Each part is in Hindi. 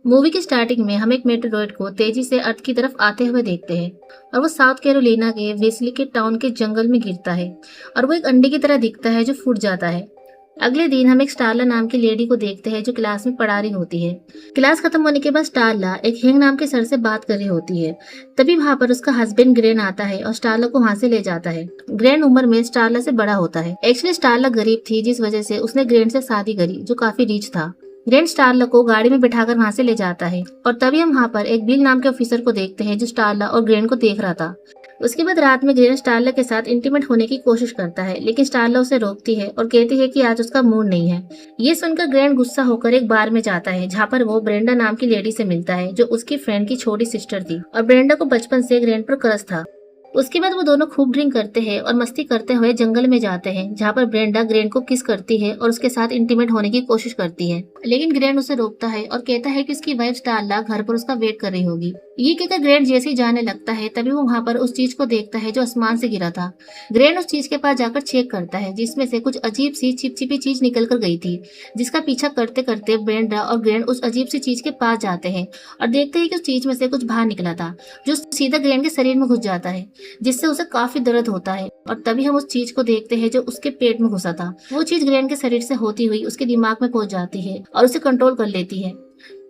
मूवी की स्टार्टिंग में हम एक मेटेरॉइड को तेजी से अर्थ की तरफ आते हुए देखते हैं और वो साउथ कैरोलिना के वेस्ली के टाउन के जंगल में गिरता है और वो एक अंडे की तरह दिखता है जो फूट जाता है। अगले दिन हम एक स्टारला नाम की लेडी को देखते हैं जो क्लास में पढ़ा रही होती है। क्लास खत्म होने के बाद स्टारला एक हेंग नाम के सर से बात कर रही होती है। तभी वहां पर उसका हस्बैंड ग्रेन आता है और स्टारला को वहां से ले जाता है। ग्रेन उम्र में स्टारला से बड़ा होता है। एक्चुअली स्टारला गरीब थी जिस वजह से उसने ग्रेन से शादी करी जो काफी रिच था। ग्रेन स्टारला को गाड़ी में बिठाकर वहां से ले जाता है और तभी हम वहां पर एक बिल नाम के ऑफिसर को देखते हैं जो स्टारला और ग्रेन को देख रहा था। उसके बाद रात में ग्रेन स्टारला के साथ इंटीमेट होने की कोशिश करता है लेकिन स्टारला उसे रोकती है और कहती है कि आज उसका मूड नहीं है। ये सुनकर ग्रेन गुस्सा होकर एक बार में जाता है जहाँ पर वो ब्रेंडा नाम की लेडी से मिलता है जो उसकी फ्रेंड की छोटी सिस्टर थी और ब्रेंडा को बचपन से ग्रेन पर क्रश था। उसके बाद वो दोनों खूब ड्रिंक करते हैं और मस्ती करते हुए जंगल में जाते हैं जहाँ पर ब्रेंडा ग्रेन को किस करती है और उसके साथ इंटीमेट होने की कोशिश करती है लेकिन ग्रेन उसे रोकता है और कहता है कि उसकी वाइफ स्टारला घर पर उसका वेट कर रही होगी। ये कहकर ग्रेन जैसे ही जाने लगता है तभी वो वहाँ पर उस चीज को देखता है जो आसमान से गिरा था। ग्रेन उस चीज के पास जाकर चेक करता है जिसमें से कुछ अजीब सी चिपचिपी चीज निकल कर गई थी जिसका पीछा करते करते ब्रेंडा और ग्रेन उस अजीब सी चीज के पास जाते हैं और देखते हैं कि उस चीज में से कुछ बाहर निकला था जो सीधा ग्रेन के शरीर में घुस जाता है जिससे उसे काफी दर्द होता है और तभी हम उस चीज को देखते हैं जो उसके पेट में घुसा था। वो चीज ग्रेन के शरीर से होती हुई उसके दिमाग में पहुंच जाती है और उसे कंट्रोल कर लेती है।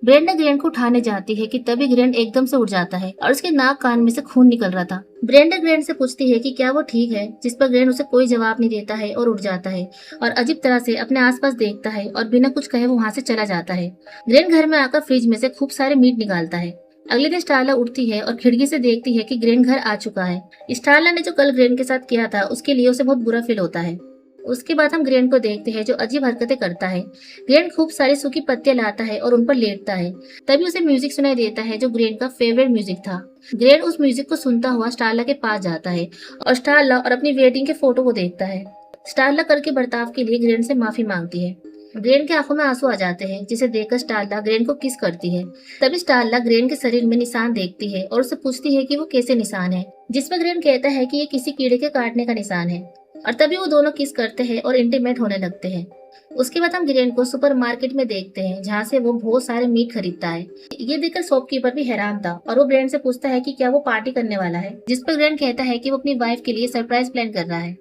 ब्रेंडा ग्रेन को उठाने जाती है कि तभी ग्रेन एकदम से उठ जाता है और उसके नाक कान में से खून निकल रहा था। ब्रेंडा ग्रेन से पूछती है कि क्या वो ठीक है जिस पर ग्रेन उसे कोई जवाब नहीं देता है और उठ जाता है और अजीब तरह से अपने आसपास देखता है और बिना कुछ कहे वो वहाँ से चला जाता है। ग्रेन घर में आकर फ्रिज में से खूब सारे मीट निकालता है। अगले दिन स्टारला उठती है और खिड़की से देखती है कि ग्रेन घर आ चुका है। स्टारला ने जो कल ग्रेन के साथ किया था उसके लिए उसे बहुत बुरा फील होता है। उसके बाद हम ग्रेन को देखते हैं जो अजीब हरकतें करता है। ग्रेन खूब सारी सूखी पत्तियां लाता है और उन पर लेटता है। तभी उसे म्यूजिक सुनाई देता है जो ग्रेन का फेवरेट म्यूजिक था। ग्रेन उस म्यूजिक को सुनता हुआ स्टारला के पास जाता है और स्टारला और अपनी वेडिंग के फोटो को देखता है। स्टारला कल के बर्ताव के लिए ग्रेन से माफी मांगती है। ग्रेन के आंखों में आंसू आ जाते हैं जिसे देखकर स्टारला ग्रेन को किस करती है। तभी स्टारला ग्रेन के शरीर में निशान देखती है और उससे पूछती है कि वो कैसे निशान है जिसमें ग्रेन कहता है कि ये किसी कीड़े के काटने का निशान है और तभी वो दोनों किस करते हैं और इंटीमेट होने लगते हैं। उसके बाद हम ग्रेन को सुपरमार्केट में देखते हैं जहाँ से वो बहुत सारे मीट खरीदता है। ये देखकर शॉपकीपर भी हैरान था और वो ग्रेन से पूछता है कि क्या वो पार्टी करने वाला है जिस पर ग्रेन कहता है कि वो अपनी वाइफ के लिए सरप्राइज प्लान कर रहा है।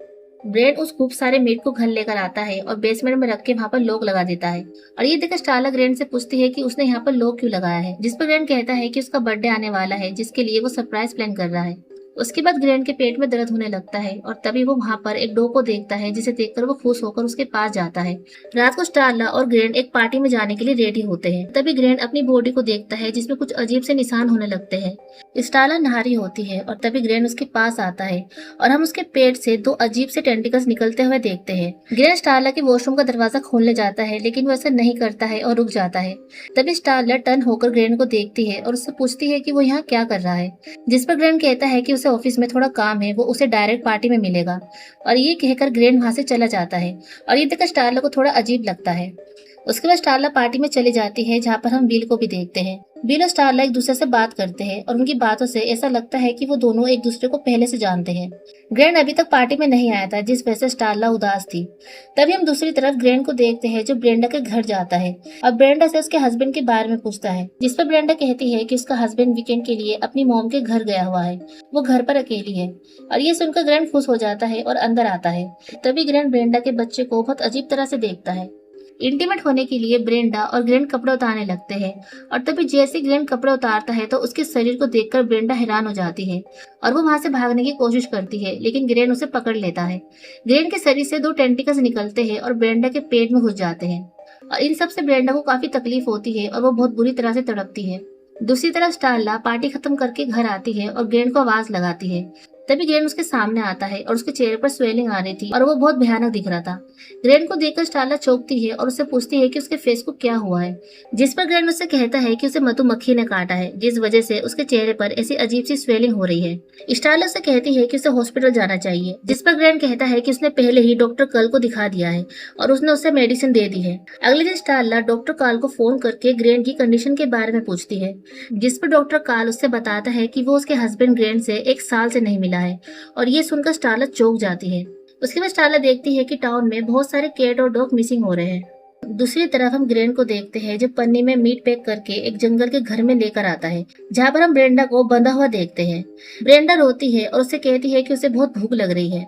ग्रेन उस खूब सारे मीट को घर लेकर आता है और बेसमेंट में रख के वहाँ पर लॉक लगा देता है और ये देखकर स्टारला ग्रेन से पूछती है कि उसने यहाँ पर लॉक क्यों लगाया है जिस पर ग्रेन कहता है कि उसका बर्थडे आने वाला है जिसके लिए वो सरप्राइज प्लान कर रहा है। उसके बाद ग्रेन के पेट में दर्द होने लगता है और तभी वो वहाँ पर एक डॉग को देखता है जिसे देखकर वो खुश होकर उसके पास जाता है। रात को स्टारला और ग्रेन एक पार्टी में जाने के लिए रेडी होते हैं। तभी ग्रेन अपनी बॉडी को देखता है जिसमें कुछ अजीब से निशान होने लगते हैं। स्टारला नहा रही होती है और तभी ग्रेन उसके पास आता है और हम उसके पेट से दो अजीब से टेंटिकल्स निकलते हुए देखते हैं। ग्रेन स्टारला के वॉशरूम का दरवाजा खोलने जाता है लेकिन वो ऐसा नहीं करता है और रुक जाता है। तभी स्टारला टर्न होकर ग्रेन को देखती है और उससे पूछती है कि वो यहाँ क्या कर रहा है जिस पर ग्रेन कहता है कि उसे ऑफिस में थोड़ा काम है, वो उसे डायरेक्ट पार्टी में मिलेगा और ये कहकर ग्रेन वहां से चला जाता है और ये देखकर स्टारला को थोड़ा अजीब लगता है। उसके बाद स्टारला पार्टी में चली जाती है जहाँ पर हम बिल को भी देखते हैं। बिल और स्टारला एक दूसरे से बात करते हैं और उनकी बातों से ऐसा लगता है कि वो दोनों एक दूसरे को पहले से जानते हैं। ग्रेन अभी तक पार्टी में नहीं आया था जिस वजह से स्टारला उदास थी। तभी हम दूसरी तरफ ग्रेन को देखते हैं जो ब्रेंडा के घर जाता है और ब्रेंडा से उसके हस्बैंड के बारे में पूछता है जिस पर ब्रेंडा कहती है कि उसका हस्बैंड वीकेंड के लिए अपनी मॉम के घर गया हुआ है, वो घर पर अकेली है और ये सुनकर ग्रेन खुश हो जाता है और अंदर आता है। तभी ग्रेन ब्रेंडा के बच्चे को बहुत अजीब तरह से देखता है। इंटीमेट होने के लिए ब्रेंडा और ग्रेन कपड़े उतारने लगते हैं और तभी जैसे ग्रेन कपड़े उतारता है तो उसके शरीर को देखकर ब्रेंडा हैरान हो जाती है और वो वहां से भागने की कोशिश करती है लेकिन ग्रेन उसे पकड़ लेता है। ग्रेन के शरीर से दो टेंटिकल्स निकलते हैं और ब्रेंडा के पेट में घुस जाते हैं और इन सब से ब्रेंडा को काफी तकलीफ होती है और वो बहुत बुरी तरह से तड़पती है। दूसरी तरफ स्टारला पार्टी खत्म करके घर आती है और ग्रेन को आवाज लगाती है। तभी ग्रेन उसके सामने आता है और उसके चेहरे पर स्वेलिंग आ रही थी और वो बहुत भयानक दिख रहा था। ग्रेन को देखकर स्टारला चौंकती है और उससे पूछती है कि उसके फेस को क्या हुआ है जिस पर ग्रेन उससे कहता है कि उसे मधुमक्खी ने काटा है जिस वजह से उसके चेहरे पर ऐसी अजीब सी स्वेलिंग हो रही है। स्टारला उससे कहती है कि उसे हॉस्पिटल जाना चाहिए जिस पर ग्रेन कहता है कि उसने पहले ही डॉक्टर कल को दिखा दिया है और उसने उसे मेडिसिन दे दी है। अगले दिन स्टारला डॉक्टर काल को फोन करके ग्रेन की कंडीशन के बारे में पूछती है जिस पर डॉक्टर काल उससे बताता है कि वो उसके हस्बैंड ग्रेन से 1 साल से नहीं मिला है और ये सुनकर स्टारला चौंक जाती है। उसके बाद स्टारला देखती है कि टाउन में बहुत सारे कैट और डॉग मिसिंग हो रहे हैं। दूसरी तरफ हम ग्रेन को देखते हैं जो पन्नी में मीट पैक करके एक जंगल के घर में लेकर आता है, जहाँ पर हम ब्रेंडा को बंधा हुआ देखते हैं। ब्रेंडा रोती है और उसे कहती है कि उसे बहुत भूख लग रही है।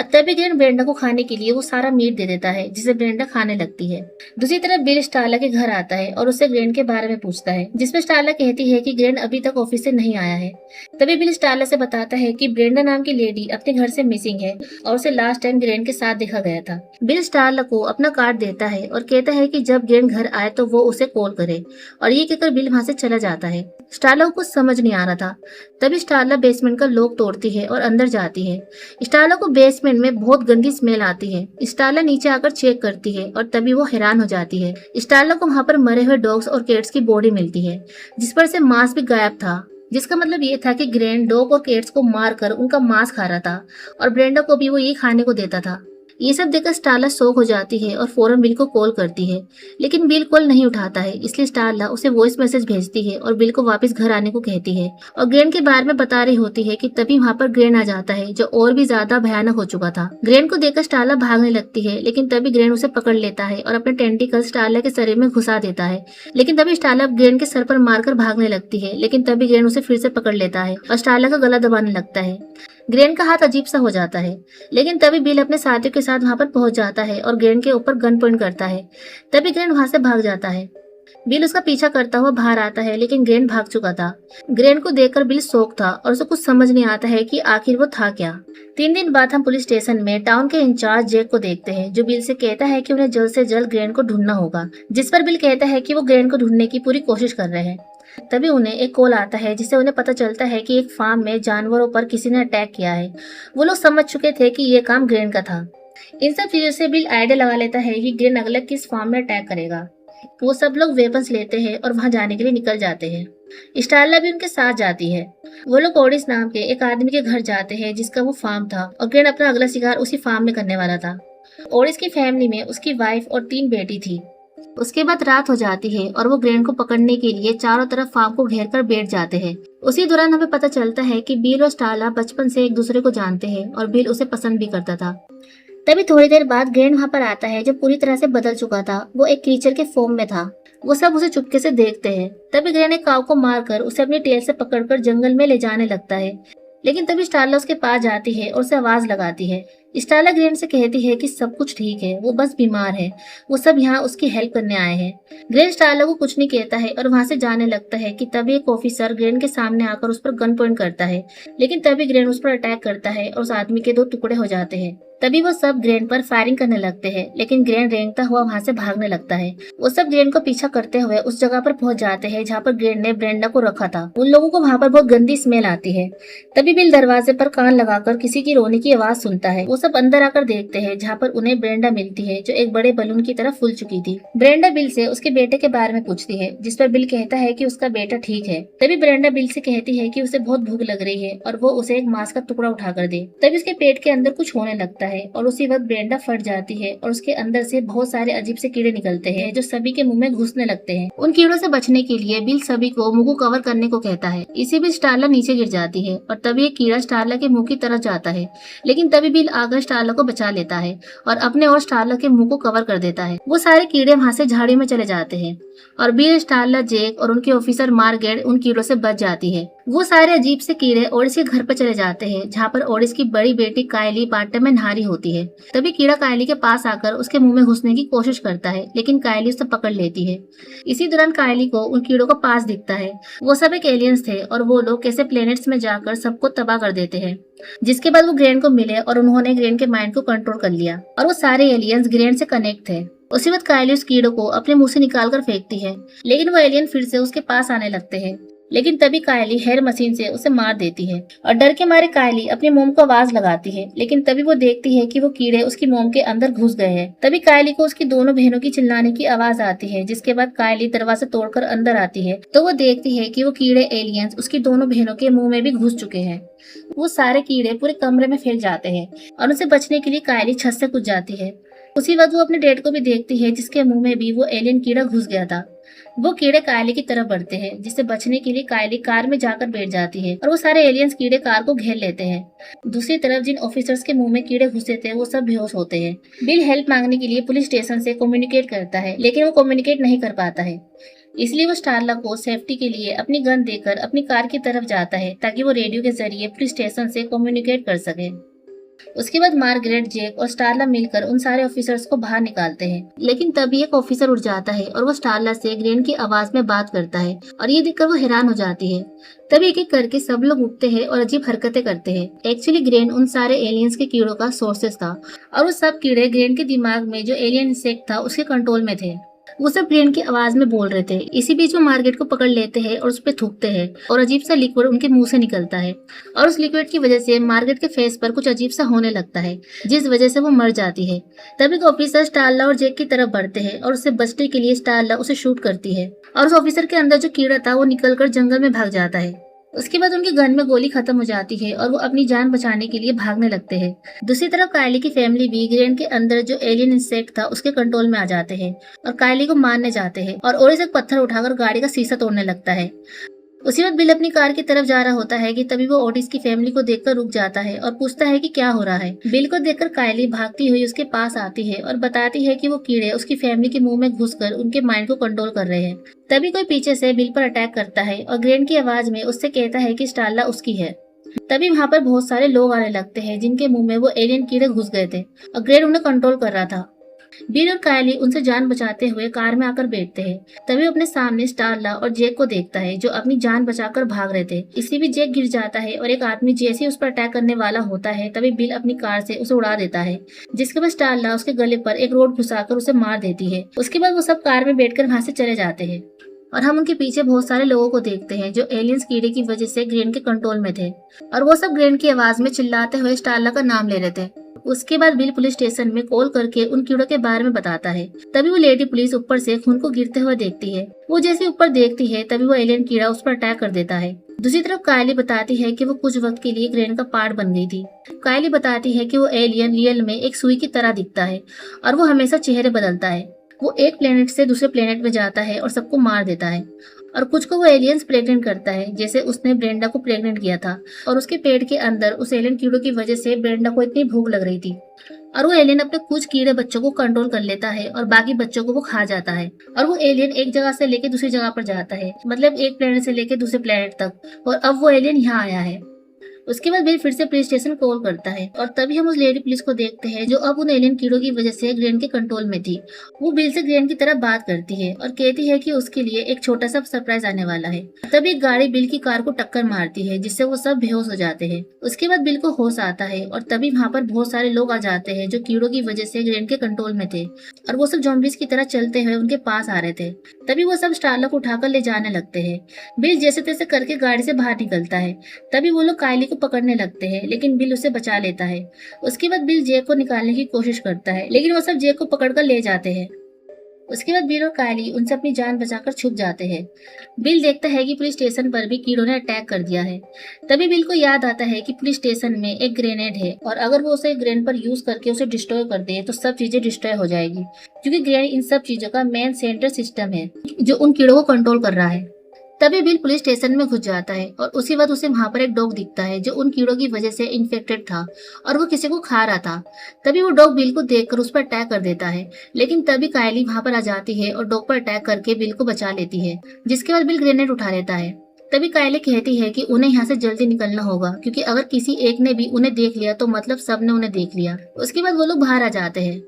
तभी ग्रेन ब्रेंडा को खाने के लिए वो सारा मीट दे देता है, जिसे ब्रेंडा खाने लगती है। दूसरी तरफ बिल स्टारला के घर आता है और उससे ग्रेन के बारे में पूछता है, जिसमें स्टारला कहती है कि ग्रेन अभी तक ऑफिस से नहीं आया है। तभी बिल स्टारला से बताता है कि ब्रेंडा नाम की लेडी अपने घर से मिसिंग है और उसे लास्ट टाइम ग्रेन के साथ देखा गया था। बिल स्टारला को अपना कार्ड देता है और कहता है कि जब ग्रेन घर आए तो वो उसे कॉल करे, और ये कहकर बिल वहाँ से चला जाता है। स्टारला को कुछ समझ नहीं आ रहा था। तभी स्टारला बेसमेंट का लॉक तोड़ती है और अंदर जाती है। स्टारला को बेसमेंट में बहुत गंदी स्मेल आती है। स्टारला नीचे आकर चेक करती है और तभी वो हैरान हो जाती है। स्टारला को वहाँ पर मरे हुए डॉग्स और कैट्स की बॉडी मिलती है, जिस पर से मांस भी गायब था, जिसका मतलब ये था कि ग्रेन डॉग और कैट्स को मारकर उनका मांस खा रहा था और ब्रेंडा को भी वो ये खाने को देता था। ये सब देखकर स्टारला शॉक हो जाती है और फौरन बिल को कॉल करती है, लेकिन बिल कॉल नहीं उठाता है। इसलिए स्टारला उसे वॉइस मैसेज भेजती है और बिल को वापस घर आने को कहती है और ग्रेन के बारे में बता रही होती है कि तभी वहाँ पर ग्रेन आ जाता है, जो और भी ज्यादा भयानक हो चुका था। ग्रेन को देखकर स्टारला भागने लगती है, लेकिन तभी ग्रेन उसे पकड़ लेता है और अपने टेंटिकल स्टारला के शरीर में घुसा देता है। लेकिन तभी स्टारला ग्रेन के सर पर मारकर भागने लगती है, लेकिन तभी ग्रेन उसे फिर से पकड़ लेता है और स्टारला का गला दबाने लगता है। ग्रेन का हाथ अजीब सा हो जाता है, लेकिन तभी बिल अपने साथियों के साथ वहाँ पर पहुंच जाता है और ग्रेन के ऊपर गन पॉइंट करता है। तभी ग्रेन वहाँ से भाग जाता है। बिल उसका पीछा करता हुआ बाहर आता है, लेकिन ग्रेन भाग चुका था। ग्रेन को देखकर बिल शॉक था और उसे कुछ समझ नहीं आता है कि आखिर वो था क्या। 3 दिन बाद हम पुलिस स्टेशन में टाउन के इंचार्ज जैक को देखते हैं, जो बिल से कहता है कि उन्हें जल्द से जल्द ग्रेन को ढूंढना होगा, जिस पर बिल कहता है कि वो ग्रेन को ढूंढने की पूरी कोशिश कर रहे हैं। तभी उन्हें एक कॉल आता है, जिससे उन्हें पता चलता है कि एक फार्म में जानवरों पर किसी ने अटैक किया है। वो लोग समझ चुके थे कि ये काम ग्रेन का था। इन सब चीजों से बिल आइडिया लगा लेता है कि ग्रेन अगला किस फार्म में अटैक करेगा। वो सब लोग वेपन्स लेते हैं और वहां जाने के लिए निकल जाते हैं। स्टारला भी उनके साथ जाती है। वो लोग ओडिस नाम के एक आदमी के घर जाते हैं, जिसका वो फार्म था, और ग्रेन अपना अगला शिकार उसी फार्म में करने वाला था। ओडिस की फैमिली में उसकी वाइफ और 3 बेटी थी। उसके बाद रात हो जाती है और वो ग्रेन को पकड़ने के लिए चारों तरफ फार्म को घेर कर बैठ जाते हैं। उसी दौरान हमें पता चलता है कि बिल और स्टारला बचपन से एक दूसरे को जानते हैं और बिल उसे पसंद भी करता था। तभी थोड़ी देर बाद ग्रेन वहाँ पर आता है, जो पूरी तरह से बदल चुका था। वो एक क्रीचर के फॉर्म में था। वो सब उसे चुपके से देखते हैं। तभी ग्रेन एक काऊ को मारकर उसे अपनी टेल से पकड़कर जंगल में ले जाने लगता है, लेकिन तभी स्टारला उसके पास जाती है और उसे आवाज लगाती है। स्टारला ग्रेन से कहती है कि सब कुछ ठीक है, वो बस बीमार है, वो सब यहाँ उसकी हेल्प करने आए हैं। ग्रेन स्टारला को कुछ नहीं कहता है और वहाँ से जाने लगता है कि तभी एक ऑफिसर ग्रेन के सामने आकर उस पर गन पॉइंट करता है, लेकिन तभी ग्रेन उस पर अटैक करता है और उस आदमी के 2 टुकड़े हो जाते हैं। तभी वो सब ग्रेन पर फायरिंग करने लगते हैं, लेकिन ग्रेन रेंगता हुआ वहाँ से भागने लगता है। वो सब ग्रेन को पीछा करते हुए उस जगह पर पहुंच जाते हैं जहाँ पर ग्रेन ने ब्रेंडा को रखा था। उन लोगों को वहाँ पर बहुत गंदी स्मेल आती है। तभी बिल दरवाजे पर कान लगाकर किसी की रोने की आवाज सुनता है। वो सब अंदर आकर देखते हैं, जहाँ पर उन्हें ब्रेंडा मिलती है, जो एक बड़े बलून की तरह फूल चुकी थी। ब्रेंडा बिल से उसके बेटे के बारे में पूछती है, जिस पर बिल कहता है कि उसका बेटा ठीक है। तभी ब्रेंडा बिल से कहती है कि उसे बहुत भूख लग रही है और वो उसे एक मांस का टुकड़ा उठाकर दे। तभी उसके पेट के अंदर कुछ होने लगता है और उसी वक्त ब्रेंडा फट जाती है और उसके अंदर से बहुत सारे अजीब से कीड़े निकलते हैं, जो सभी के मुंह में घुसने लगते हैं। उन कीड़ों से बचने के लिए बिल सभी को मुंह को कवर करने को कहता है। इसी बीच स्टारला नीचे गिर जाती है और तभी एक कीड़ा स्टारला के मुंह की तरफ जाता है, लेकिन तभी बिल आकर स्टारला को बचा लेता है और अपने और स्टारला के मुंह को कवर कर देता है। वो सारे कीड़े वहाँ से झाड़ी में चले जाते हैं और बिल, स्टारला, जैक और उनके ऑफिसर मार्गेट उन कीड़ों से बच जाती है। वो सारे अजीब से कीड़े ओडिस के घर पर चले जाते हैं, जहाँ पर ओडिस की बड़ी बेटी कायली बाथटब में नहा रही होती है। तभी कीड़ा कायली के पास आकर उसके मुंह में घुसने की कोशिश करता है, लेकिन कायली उसे पकड़ लेती है। इसी दौरान कायली को उन कीड़ों का पास दिखता है। वो सब एक एलियंस थे और वो लोग कैसे प्लेनेट्स में जाकर सबको तबाह कर देते हैं। जिसके बाद वो ग्रेन को मिले और उन्होंने ग्रेन के माइंड को कंट्रोल कर लिया और वो सारे एलियंस ग्रेन से कनेक्ट थे। उसी वक्त कायली उस कीड़ों को अपने मुंह से निकाल कर फेंकती है, लेकिन वो एलियन फिर से उसके पास आने लगते हैं। लेकिन तभी कायली हेयर मशीन से उसे मार देती है और डर के मारे कायली अपनी मोम को आवाज लगाती है, लेकिन तभी वो देखती है कि वो कीड़े उसकी मोम के अंदर घुस गए हैं। तभी कायली को उसकी दोनों बहनों की चिल्लाने की आवाज आती है, जिसके बाद कायली दरवाजा तोड़कर अंदर आती है तो वो देखती है कि वो कीड़े एलियंस उसकी दोनों बहनों के मुंह में भी घुस चुके हैं। वो सारे कीड़े पूरे कमरे में फैल जाते हैं और उसे बचने के लिए कायली छत से कूद जाती है। उसी वक्त वो अपने डैड को भी देखती है, जिसके मुंह में भी वो एलियन कीड़ा घुस गया था। वो कीड़े कायली की तरफ बढ़ते हैं, जिससे बचने के लिए कायली कार में जाकर बैठ जाती है और वो सारे एलियंस कीड़े कार को घेर लेते हैं। दूसरी तरफ जिन ऑफिसर्स के मुंह में कीड़े घुसे थे वो सब बेहोश होते हैं। बिल हेल्प मांगने के लिए पुलिस स्टेशन से कम्युनिकेट करता है, लेकिन वो कम्युनिकेट नहीं कर पाता है। इसलिए वो स्टारला को सेफ्टी के लिए अपनी गन देकर अपनी कार की तरफ जाता है, ताकि वो रेडियो के जरिए पुलिस स्टेशन से कम्युनिकेट कर सके। उसके बाद मार्गरेट, जेक और स्टारला मिलकर उन सारे ऑफिसर्स को बाहर निकालते हैं, लेकिन तभी एक ऑफिसर उठ जाता है और वो स्टारला से ग्रेन की आवाज में बात करता है और ये देखकर वो हैरान हो जाती है। तभी एक एक करके सब लोग उठते हैं और अजीब हरकतें करते हैं। एक्चुअली ग्रेन उन सारे एलियंस के कीड़ों का सोर्सेस था और वो सब कीड़े ग्रेन के दिमाग में जो एलियन इंसेक्ट था उसके कंट्रोल में थे। वो सब ग्रेन की आवाज में बोल रहे थे। इसी बीच वो मार्गरेट को पकड़ लेते हैं और उस पर थूकते हैं और अजीब सा लिक्विड उनके मुंह से निकलता है और उस लिक्विड की वजह से मार्गरेट के फेस पर कुछ अजीब सा होने लगता है, जिस वजह से वो मर जाती है। तभी ऑफिसर स्टारला और जेक की तरफ बढ़ते हैं और उससे बचने के लिए स्टारला उसे शूट करती है और उस ऑफिसर के अंदर जो कीड़ा था वो निकलकर जंगल में भाग जाता है। उसके बाद उनके गन में गोली खत्म हो जाती है और वो अपनी जान बचाने के लिए भागने लगते हैं। दूसरी तरफ कायली की फैमिली भी ग्रेन के अंदर जो एलियन इंसेक्ट था उसके कंट्रोल में आ जाते हैं और कायली को मारने जाते हैं और ओरिस एक पत्थर उठाकर गाड़ी का शीशा तोड़ने लगता है। उसी वक्त बिल अपनी कार की तरफ जा रहा होता है कि तभी वो ओटिस की फैमिली को देखकर रुक जाता है और पूछता है कि क्या हो रहा है। बिल को देखकर कायली भागती हुई उसके पास आती है और बताती है कि वो कीड़े उसकी फैमिली के मुंह में घुसकर उनके माइंड को कंट्रोल कर रहे हैं। तभी कोई पीछे से बिल पर अटैक करता है और ग्रेन की आवाज में उससे कहता है कि स्टारला उसकी है। तभी वहाँ पर बहुत सारे लोग आने लगते हैं जिनके मुंह में वो एलियन कीड़े घुस गए थे और ग्रेन उन्हें कंट्रोल कर रहा था। बिल और कायली उनसे जान बचाते हुए कार में आकर बैठते हैं। तभी अपने सामने स्टारला और जेक को देखता है जो अपनी जान बचाकर भाग रहे थे। इसी भी जेक गिर जाता है और एक आदमी जैसे ही उस पर अटैक करने वाला होता है तभी बिल अपनी कार से उसे उड़ा देता है, जिसके बाद स्टारला उसके गले पर एक रोड घुसाकर उसे मार देती है। उसके बाद वो सब कार में बैठकर वहां से चले जाते हैं और हम उनके पीछे बहुत सारे लोगों को देखते हैं जो एलियंस कीड़े की वजह से ग्रेन के कंट्रोल में थे और वो सब ग्रेन की आवाज में चिल्लाते हुए स्टारला का नाम ले रहे थे। उसके बाद बिल पुलिस स्टेशन में कॉल करके उन कीड़ों के बारे में बताता है। तभी वो लेडी पुलिस ऊपर से खून को गिरते हुए देखती है। वो जैसे ऊपर देखती है तभी वो एलियन कीड़ा उस पर अटैक कर देता है। दूसरी तरफ कायली बताती है कि वो कुछ वक्त के लिए ग्रेन का पार्ट बन गई थी। कायली बताती है कि वो एलियन रियल में एक सुई की तरह दिखता है और वो हमेशा चेहरे बदलता है। वो एक प्लेनेट से दूसरे प्लेनेट में जाता है और सबको मार देता है और कुछ को वो एलियंस प्रेग्नेंट करता है, जैसे उसने ब्रेंडा को प्रेग्नेंट किया था और उसके पेट के अंदर उस एलियन कीड़ों की वजह से ब्रेंडा को इतनी भूख लग रही थी और वो एलियन अपने कुछ कीड़े बच्चों को कंट्रोल कर लेता है और बाकी बच्चों को वो खा जाता है और वो एलियन एक जगह से लेके दूसरी जगह पर जाता है, मतलब एक प्लेनेट से लेके दूसरे प्लेनेट तक, और अब वो एलियन यहाँ आया है। उसके बाद बिल फिर से पुलिस स्टेशन कॉल करता है और तभी हम उस लेडी पुलिस को देखते हैं जो अब उन एलियन कीड़ों की वजह से ग्रेन के कंट्रोल में थी। वो बिल से ग्रेन की तरफ बात करती है और कहती है कि उसके लिए एक छोटा सा सरप्राइज आने वाला है। तभी एक गाड़ी बिल की कार को टक्कर मारती है जिससे वो सब बेहोश हो जाते हैं। उसके बाद बिल को होश आता है और तभी वहाँ पर बहुत सारे लोग आ जाते हैं जो कीड़ों की वजह से ग्रेन के कंट्रोल में थे और वो सब ज़ॉम्बीज की तरह चलते हुए उनके पास आ रहे थे। तभी वो सब स्टारला को उठाकर ले जाने लगते हैं। बिल जैसे तैसे करके गाड़ी से बाहर निकलता है। तभी वो लोग कायली को पकड़ने लगते हैं, लेकिन बिल उसे बचा लेता है। उसके बाद बिल जेक को निकालने की कोशिश करता है, लेकिन वो सब जेक को पकड़कर ले जाते हैं। उसके बाद बिल और कायली उनसे अपनी जान बचाकर छुप जाते हैं। बिल देखता है कि पुलिस स्टेशन पर भी कीड़ों ने अटैक कर दिया है। तभी बिल को याद आता है कि पुलिस स्टेशन में एक ग्रेनेड है और अगर वो उसे ग्रेनेड पर यूज करके उसे डिस्ट्रॉय कर दे तो सब चीजें डिस्ट्रॉय हो जाएगी, क्योंकि ग्रेनेड इन सब चीजों का मेन सेंटर सिस्टम है जो उन कीड़ों को कंट्रोल कर रहा है। तभी बिल पुलिस स्टेशन में घुस जाता है और उसी वक्त उसे वहां पर एक डॉग दिखता है जो उन कीड़ों की वजह से इन्फेक्टेड था और वो किसी को खा रहा था। तभी वो डॉग बिल को देखकर उस पर अटैक कर देता है, लेकिन तभी कायली वहां पर आ जाती है और डॉग पर अटैक करके बिल को बचा लेती है, जिसके बाद बिल ग्रेनेड उठा लेता है। तभी कायली कहती है कि उन्हें यहाँ से जल्दी निकलना होगा, क्योंकि अगर किसी एक ने भी उन्हें देख लिया तो मतलब सबने उन्हें देख लिया। उसके बाद वो लोग बाहर आ जाते हैं।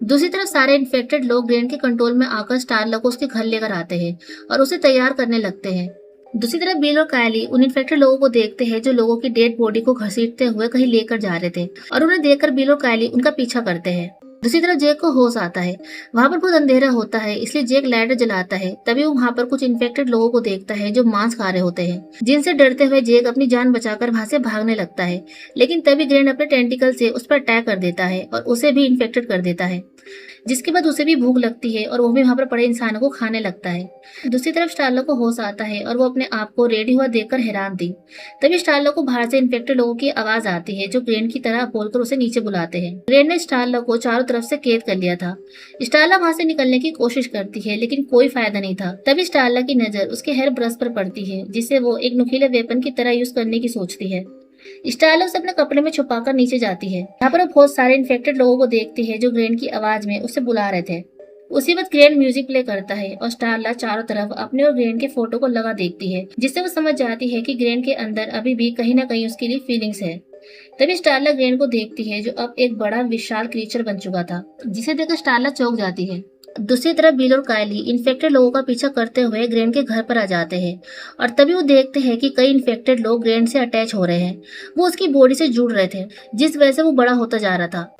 दूसरी तरफ सारे इन्फेक्टेड लोग ग्रेन के कंट्रोल में आकर स्टारला को उसके घर लेकर आते हैं और उसे तैयार करने लगते हैं। दूसरी तरफ बिल और कायली उन इन्फेक्टेड लोगों को देखते हैं जो लोगों की डेड बॉडी को घसीटते हुए कहीं लेकर जा रहे थे और उन्हें देखकर बिल और कायली उनका पीछा करते हैं। दूसरी तरफ जेक को होश आता है। वहाँ पर बहुत अंधेरा होता है, इसलिए जेक लाइटर जलाता है। तभी वो वहाँ पर कुछ इन्फेक्टेड लोगों को देखता है जो मांस खा रहे होते हैं, जिनसे डरते हुए जेक अपनी जान बचाकर वहाँ से भागने लगता है, लेकिन तभी ग्रेन अपने टेंटिकल से उस पर अटैक कर देता है और उसे भी इन्फेक्टेड कर देता है। जिसके बाद उसे भी भूख लगती है और वो भी वहाँ पर पड़े इंसानों को खाने लगता है। दूसरी तरफ स्टारला को होश आता है और वो अपने आप को रेडी हुआ देखकर हैरान थी। तभी स्टारला को बाहर से इन्फेक्टेड लोगों की आवाज आती है जो ग्रेन की तरह बोलकर उसे नीचे बुलाते हैं। ग्रेन ने स्टारला को चारों तरफ से कैद कर लिया था। स्टारला वहां से निकलने की कोशिश करती है लेकिन कोई फायदा नहीं था। तभी स्टारला की नजर उसके हेयर ब्रश पर पड़ती है जिसे वो एक नुकीले वेपन की तरह यूज करने की सोचती है। स्टारला उसे अपने कपड़े में छुपाकर नीचे जाती है। यहाँ पर वो बहुत सारे इन्फेक्टेड लोगों को देखती है जो ग्रेन की आवाज में उसे बुला रहे थे। उसी वक्त ग्रेन म्यूजिक प्ले करता है और स्टारला चारों तरफ अपने और ग्रेन के फोटो को लगा देखती है जिससे वो समझ जाती है कि ग्रेन के अंदर अभी भी कहीं ना कहीं उसके लिए फीलिंग्स है। तभी स्टारला ग्रेन को देखती है जो अब एक बड़ा विशाल क्रीचर बन चुका था, जिसे देखकर स्टारला चौंक जाती है। दूसरी तरफ बिल और कायली इन्फेक्टेड लोगों का पीछा करते हुए ग्रेन के घर पर आ जाते हैं और तभी वो देखते हैं कि कई इन्फेक्टेड लोग ग्रेन से अटैच हो रहे हैं। वो उसकी बॉडी से जुड़ रहे थे जिस वजह से वो बड़ा होता जा रहा था।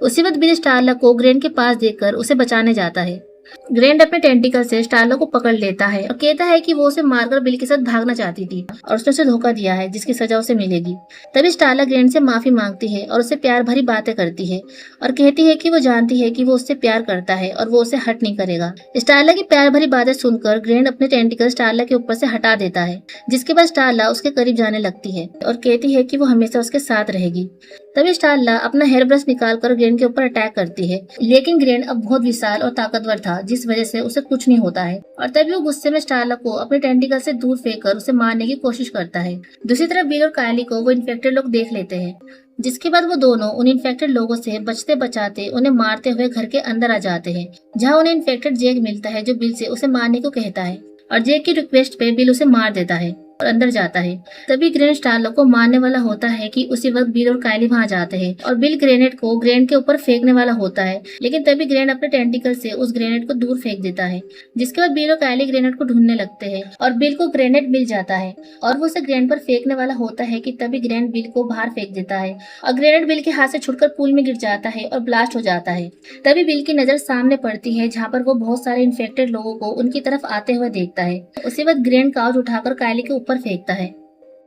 उसी वक्त बिल स्टारला को ग्रेन के पास देखकर उसे बचाने जाता है। ग्रेन अपने टेंटिकल से स्टारला को पकड़ लेता है और कहता है कि वो उसे मारकर बिल के साथ भागना चाहती थी और उसने उसे धोखा दिया है जिसकी सजा उसे मिलेगी। तभी स्टारला ग्रेन से माफी मांगती है और उससे प्यार भरी बातें करती है और कहती है कि वो जानती है कि वो उससे प्यार करता है और वो उसे हर्ट नहीं करेगा। स्टारला की प्यार भरी बातें सुनकर ग्रेन अपने टेंटिकल स्टारला के ऊपर से हटा देता है, जिसके बाद स्टारला उसके करीब जाने लगती है और कहती है कि वो हमेशा उसके साथ रहेगी। तभी स्टारला अपना हेयर ब्रश निकालकर ग्रेन के ऊपर अटैक करती है, लेकिन ग्रेन अब बहुत विशाल और ताकतवर था जिस वजह से उसे कुछ नहीं होता है और तभी वो गुस्से में स्टारला को अपने टेंटिकल से दूर फेंककर उसे मारने की कोशिश करता है। दूसरी तरफ बिल और कायली को वो इन्फेक्टेड लोग देख लेते हैं, जिसके बाद वो दोनों उन इन्फेक्टेड लोगों से बचते बचाते उन्हें मारते हुए घर के अंदर आ जाते हैं, जहाँ उन्हें इन्फेक्टेड जैक मिलता है जो बिल से उसे मारने को कहता है और जैक की रिक्वेस्ट पे बिल उसे मार देता है और अंदर जाता है। तभी ग्रेन स्टारला को मारने वाला होता है कि उसी वक्त बिल और कायली वहां जाते हैं और बिल ग्रेनेड को ग्रेन के ऊपर फेंकने वाला होता है, लेकिन तभी ग्रेन अपने टेंटिकल से उस ग्रेनेड को दूर फेंक देता है, जिसके बाद बिल और कायली ग्रेनेड को ढूंढने लगते हैं और बिल को ग्रेनेड मिल जाता है और वो उसे ग्रेन पर फेंकने वाला होता है कि तभी ग्रेन बिल को बाहर फेंक देता है और ग्रेनेड बिल के हाथ से छुटकर पूल में गिर जाता है और ब्लास्ट हो जाता है। तभी बिल की नजर सामने पड़ती है जहाँ पर वो बहुत सारे इन्फेक्टेड लोगों को उनकी तरफ आते हुए देखता है। उसी वक्त ग्रेन काउच उठाकर कायली के ऊपर फेंकता है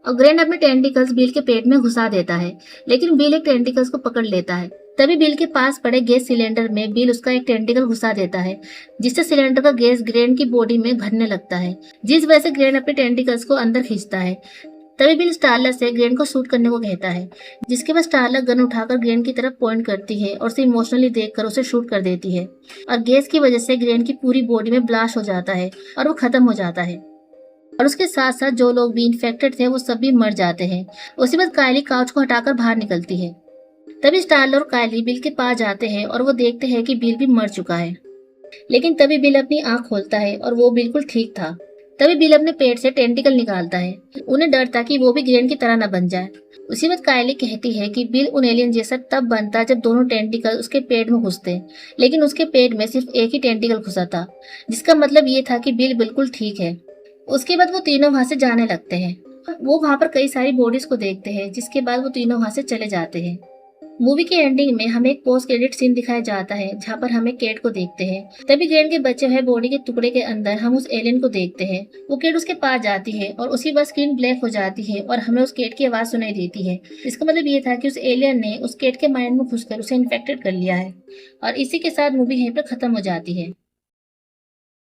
और ग्रेन अपने टेंटिकल्स बिल के पेट में घुसा देता है, लेकिन बिल एक टेंटिकल्स को पकड़ लेता है। तभी बिल के पास पड़े गैस सिलेंडर में बिल उसका एक टेंटिकल घुसा देता है, जिससे सिलेंडर का गैस ग्रेन की बॉडी में भरने लगता है, जिस वजह से ग्रेन अपने टेंटिकल्स को अंदर खींचता है। तभी बिल स्टारला से ग्रेन को शूट करने को कहता है, जिसके बाद स्टारला गन उठाकर ग्रेन की तरफ पॉइंट करती है और उसे इमोशनली देखकर उसे शूट कर देती है और गैस की वजह से ग्रेन की पूरी बॉडी में ब्लास्ट हो जाता है और वो खत्म हो जाता है और उसके साथ साथ जो लोग भी इन्फेक्टेड थे वो सब भी मर जाते हैं। उसी बाद कायली काउच को हटाकर बाहर निकलती है। तभी स्टारला और कायली बिल के पास जाते हैं और वो देखते हैं कि बिल भी मर चुका है, लेकिन तभी बिल अपनी आंख खोलता है और वो बिल्कुल ठीक था। तभी बिल अपने पेट से टेंटिकल निकालता है। उन्हें डर था कि वो भी ग्रेन की तरह न बन जाए। उसी वक्त कायली कहती है कि बिल उन एलियन जैसा तब बनता जब दोनों टेंटिकल उसके पेट में घुसते, लेकिन उसके पेट में सिर्फ एक ही टेंटिकल घुसा था, जिसका मतलब ये था कि बिल बिल्कुल ठीक है। उसके बाद वो तीनों वहां से जाने लगते हैं। वो वहां पर कई सारी बॉडीज को देखते हैं, जिसके बाद वो तीनों वहां से चले जाते हैं। मूवी के एंडिंग में हमें एक पोस्ट क्रेडिट सीन दिखाया जाता है जहाँ पर हमें केट को देखते हैं। तभी ग्रेन के बचे हुए बॉडी के टुकड़े के अंदर हम उस एलियन को देखते हैं। वो केट उसके पास जाती है और उसी बार स्क्रीन ब्लैक हो जाती है और हमें उस केट की आवाज सुनाई देती है। इसका मतलब ये था कि उस एलियन ने उस केट के माइंड में घुसकर उसे इन्फेक्टेड कर लिया है और इसी के साथ मूवी यहीं पर खत्म हो जाती है।